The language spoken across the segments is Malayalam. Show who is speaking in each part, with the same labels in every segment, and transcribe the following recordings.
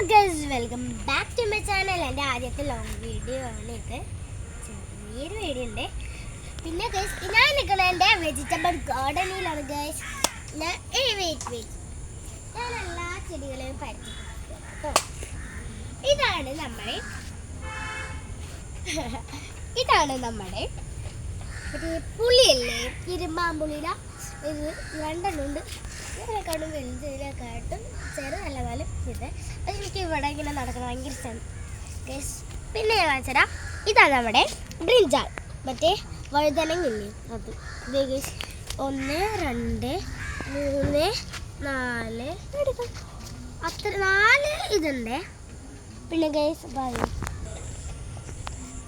Speaker 1: guys, welcome back to my channel. എൻ്റെ ആദ്യത്തെ ലോങ് വീഡിയോ ആണ് ഇത്. ചെറിയൊരു വീഡിയോ ഉണ്ട്. പിന്നെ ഗൈസ് ഞാൻ നിൽക്കുന്നത് എൻ്റെ വെജിറ്റബിൾ ഗാർഡനിലാണ് ഗൈസ്. ഞാൻ വെയിറ്റ് ഞാൻ എല്ലാ ചെടികളെയും പരിചയപ്പെടുത്തും കേട്ടോ. ഇതാണ് നമ്മുടെ പുളിയല്ലേ, ഇരുമ്പാമ്പുളിയുടെ ഇത് രണ്ടെണ്ണമുണ്ട്. ഇതിനെക്കാട്ടും വലുതിനെക്കാട്ടും ചെറുതല്ല പോലും ഇത്. പക്ഷെ എനിക്ക് ഇവിടെ ഇങ്ങനെ നടക്കണം ഭയങ്കര ഇഷ്ടമാണ് ഗൈസ്. പിന്നെ ഞാൻ കാണിച്ചുതരാം. ഇതാണ് നമ്മുടെ ബ്രിഞ്ചാൾ, മറ്റേ വഴുതനങ്ങില്ലേ അത്. ഇത് ഗൈസ് 1 2 3 4 എടുക്കാം, അത്ര 4 ഇതുണ്ട്. പിന്നെ ഗൈസ് പറയും.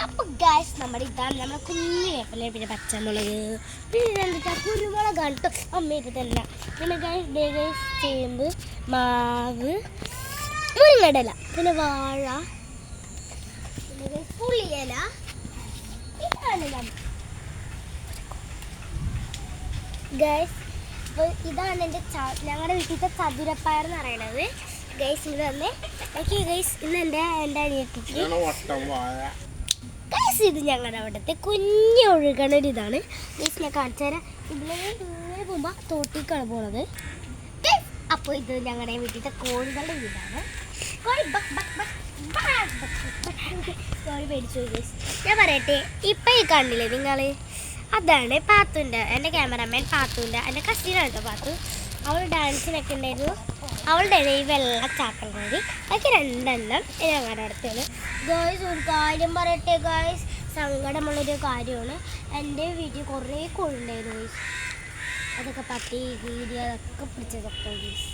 Speaker 1: അപ്പോൾ ഗൈസ് ഇതാണ് നമ്മുടെ കുഞ്ഞു വേപ്പില, പിന്നെ പച്ചമുളക്, പിന്നെ എന്താ കുരുമുളകാണ് കേട്ടോ അമ്മയുടെ തന്നെ. പിന്നെ ഗൈസ് ചേമ്പ്, മാവ്, മുരിങ്ങടല, പിന്നെ വാഴ, പിന്നെ ഗൈസ് പുളിയില. ഇതാണ് ഗൈസ്. അപ്പോൾ ഇതാണ് എൻ്റെ ഞങ്ങളുടെ വീട്ടിലത്തെ ചതുരപ്പയർ എന്ന് പറയുന്നത് ഗൈസ്. ഇത് തന്നെ ഓക്കെ ഗൈസ്. ഇന്ന് എൻ്റെ അനിയത്തിക്ക് ഗൈസ് ഇത് ഞങ്ങളുടെ അവിടുത്തെ കുഞ്ഞ് ഒഴുകണ ഒരു ഇതാണ് ഗൈസ്. ഞാൻ കാണിച്ചു തരാം. ഇതിലേക്ക് ഇങ്ങനെ പോകുമ്പോൾ തോട്ടിക്കാണ് പോണത്. അപ്പോൾ ഇത് ഞങ്ങളുടെ വീട്ടിലത്തെ കോഴികളുടെ വീടാണ്. കോഴി കോഴി പേടിച്ചു ഗൈസ്. ഞാൻ പറയട്ടെ, ഇപ്പം ഈ കണ്ടില്ലേ നിങ്ങൾ, അതാണ് പാത്തുൻ്റെ, എൻ്റെ ക്യാമറമാൻ പാത്തുൻ്റെ, എൻ്റെ കസിനാണ് കേട്ടോ പാത്തു. അവൾ ഡാൻസിനൊക്കെ ഉണ്ടായിരുന്നു. അവളുടെ ഈ വെള്ളച്ചാട്ടം കോഴി അതൊക്കെ 2 എണ്ണം ഞങ്ങളുടെ അടുത്താണ് ഗൈസ്. ഒരു കാര്യം പറയട്ടെ ഗൈസ്, സങ്കടമുള്ളൊരു കാര്യമാണ്. എൻ്റെ വീട്ടിൽ കുറേ കോഴി ഉണ്ടായിരുന്നു ഗൈസ്. അതൊക്കെ പട്ടി കീരി അതൊക്കെ പിടിച്ചതൊക്കെ ഗൈസ്.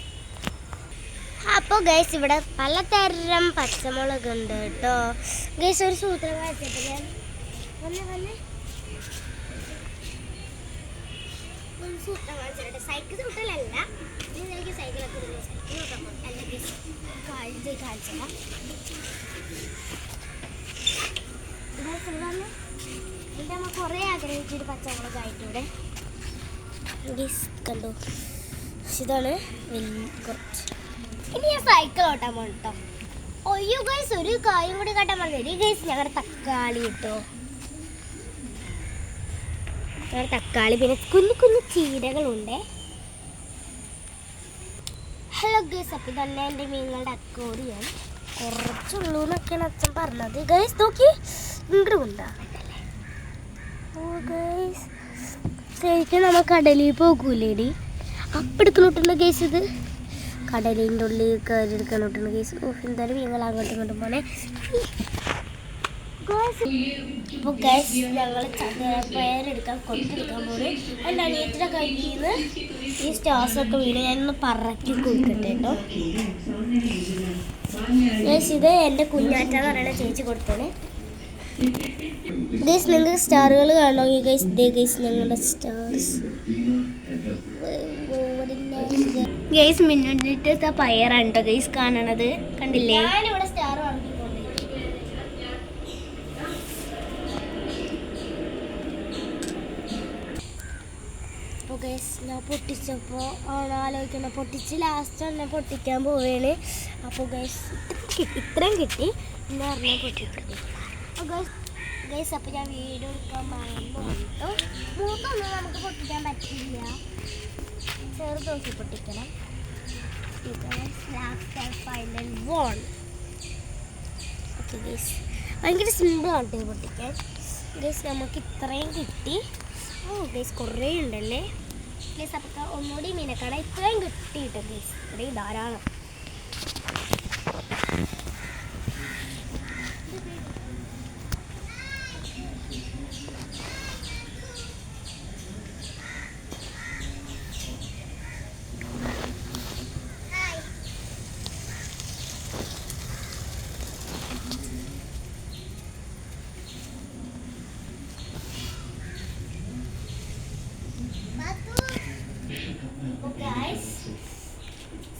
Speaker 1: അപ്പോൾ ഗൈസ് ഇവിടെ പലതരം പച്ചമുളക് ഉണ്ട് കേട്ടോ ഗൈസ്. ഒരു സൂത്രം വായിച്ചപ്പോൾ ഞാൻ സൂത്രം വായിച്ചിട്ട് സൈക്കിൾ സൂട്ടലല്ല, എനിക്ക് സൈക്കിളൊക്കെ കാണിച്ചതാ. എൻ്റെ അമ്മ കുറേ ആഗ്രഹിച്ചൊരു പച്ചമുളക് ആയിട്ടിവിടെ കണ്ടു. ഇതാണ് കുറച്ച്. ഇനി ഞാൻ സൈക്കിൾ ഓട്ടാൻ പോകണം കേട്ടോ. ഒയ്യോ ഗൈസ്, ഒരു കാര്യം കൂടി കാട്ടാൻ പറഞ്ഞു ഗൈസ്. ഞങ്ങളുടെ തക്കാളി കേട്ടോ, ഞങ്ങളുടെ തക്കാളി, പിന്നെ കുഞ്ഞു കുഞ്ഞു ചീരകളുണ്ട്. ഹലോ ഗൈസ്, അപ്പം തന്നെ എൻ്റെ മീനുകളുടെ അക്കോറിയാണ്. കുറച്ചുള്ളൂ എന്നൊക്കെയാണ് അച്ഛൻ പറഞ്ഞത് ഗൈസ്. നോക്കി ഇങ്ങോട്ട് കൊണ്ടാകണ്ടല്ലേ. ഓ ഗൈസ്, ശരിക്കും നമ്മൾ കടലിൽ പോകൂലേടി, അപ്പം എടുക്കണോട്ടുണ്ട് ഗൈസ്. ഇത് കടലിൻ്റെ ഉള്ളിൽ കയറി എടുക്കണോട്ടുണ്ട് ഗൈസ്. ഓ എന്തായാലും മീനുകൾ അങ്ങോട്ടും ഇങ്ങോട്ടും പോലെ. അപ്പോൾ ഗൈസ് ഞങ്ങൾ ചതുരപ്പയറെടുക്കാൻ കൊട്ടെടുക്കാൻ പോകുന്നത്. എൻ്റെ അനിയത്തിൻ്റെ കയ്യിൽ നിന്ന് ഈ സ്റ്റാർസൊക്കെ വീണ് ഞാനൊന്ന് പറക്കി കൊടുക്കട്ടെ കേട്ടോ ഗൈസ്. ഇത് എൻ്റെ കുഞ്ഞാറ്റാന്ന് പറയുന്ന ചേച്ചി കൊടുത്തത് ഗൈസ്. നിങ്ങൾക്ക് സ്റ്റാറുകൾ കാണണമെങ്കിൽ ഗൈസ് ഇതേ ഗൈസ് ഞങ്ങളുടെ സ്റ്റാർസ് ഗൈസ്. മിന്നിട്ട് പയറാണ് കേട്ടോ ഗൈസ് കാണണത്, കണ്ടില്ലേ? ഞാനിവിടെ സ്റ്റാർ ഗൈസ്. ഞാൻ പൊട്ടിച്ചപ്പോൾ ആലോചിക്കണ പൊട്ടിച്ച് ലാസ്റ്റ് തന്നെ പൊട്ടിക്കാൻ പോവുകയാണ്. അപ്പോൾ ഗൈസ് ഇത്രയും കിട്ടി എന്ന് പറഞ്ഞാൽ പൊട്ടിച്ചത്. അപ്പോൾ ഗൈസ് അപ്പോൾ ഞാൻ വീഡിയോ എടുക്കാൻ മറന്നു കേട്ടോ. മൂത്തൊന്നും നമുക്ക് പൊട്ടിക്കാൻ പറ്റില്ല, ചെറുതോക്കി പൊട്ടിക്കണം. Final one. ഓക്കെ ഗൈസ്, ഭയങ്കര സിമ്പിളാണ് കേട്ടോ പൊട്ടിക്കാൻ ഗൈസ്. നമുക്ക് ഇത്രയും കിട്ടി. ഓ ഗൈസ് കുറേ ഉണ്ടല്ലേ ഗൈസ്. അപ്പോൾ ഒന്നുകൂടി മീനക്കാണ് ഇത്രയും കിട്ടിയിട്ട് ഗൈസ്. ഇത്രയും ധാരാളം.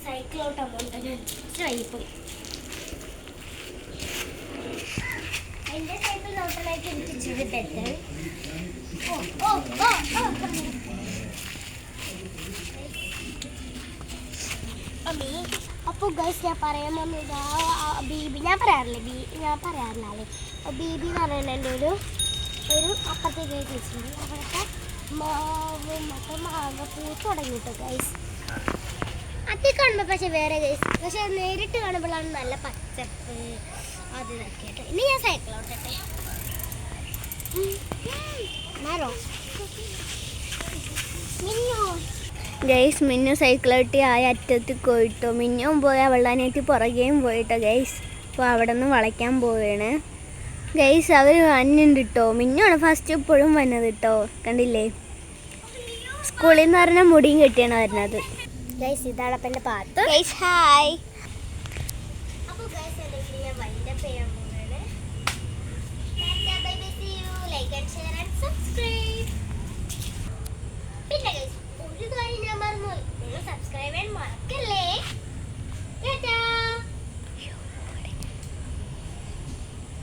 Speaker 1: സൈക്കിളോട്ട് പോയി എൻ്റെ സൈക്കിൾ നോട്ടിലേക്ക് എനിക്ക് ചെയ്തിട്ട് അപ്പോൾ ഗൈസ് ഞാൻ പറയാൻ വന്നത് ബീബി ഞാൻ പറയാറില്ലേ അല്ലേ ബീബി എന്ന് പറയുന്നത് എൻ്റെ ഒരു അപ്പുറത്തേക്ക് ചേച്ചിയുണ്ട്. അവിടുത്തെ മാവ് മറ്റേ മാങ്ങ പൂ തുടങ്ങിട്ടോ ഗൈസ്. അത് കാണുമ്പോൾ പക്ഷെ വേറെ ഗൈസ്, പക്ഷെ നേരിട്ട് കാണുമ്പോഴാണ് നല്ല പച്ചപ്പ് അത് ഇതൊക്കെ കേട്ടോ. ഇനി ഞാൻ സൈക്കിൾ ഓട്ടട്ടെ.
Speaker 2: ഗൈസ് മിന്നു സൈക്കിളോട്ടി ആ അറ്റത്ത് പോയിട്ടോ. മിന്നും പോയി വെള്ളാനായിട്ട് പുറകെയും പോയിട്ടോ ഗൈസ്. അപ്പോൾ അവിടെ നിന്ന് വളയ്ക്കാൻ പോവുകയാണ് ഗൈസ്. അവർ വന്നുണ്ട് കേട്ടോ. മിന്നുമാണ് ഫസ്റ്റ് ഇപ്പോഴും വന്നത് കേട്ടോ. കണ്ടില്ലേ, സ്കൂളിൽ നിന്ന് പറഞ്ഞാൽ മുടിയും കെട്ടിയാണ് വരുന്നത്
Speaker 1: ഗൈസ്. ഇതാണ് അപ്പം എൻ്റെ പാത്ത്
Speaker 2: ഗൈസ്. ഹായ്.
Speaker 1: അപ്പോൾ ഗൈസ് അല്ലെങ്കിൽ ഞാൻ വൈൻഡപ്പ് ചെയ്യാൻ പോകുന്നത്. Like and share and subscribe. പിന്നെ ഗൈസ് ഒരു കാര്യം ഞാൻ മറന്നുപോയി, നിങ്ങൾ സബ്സ്ക്രൈബ് ചെയ്യാൻ മറക്കല്ലേ.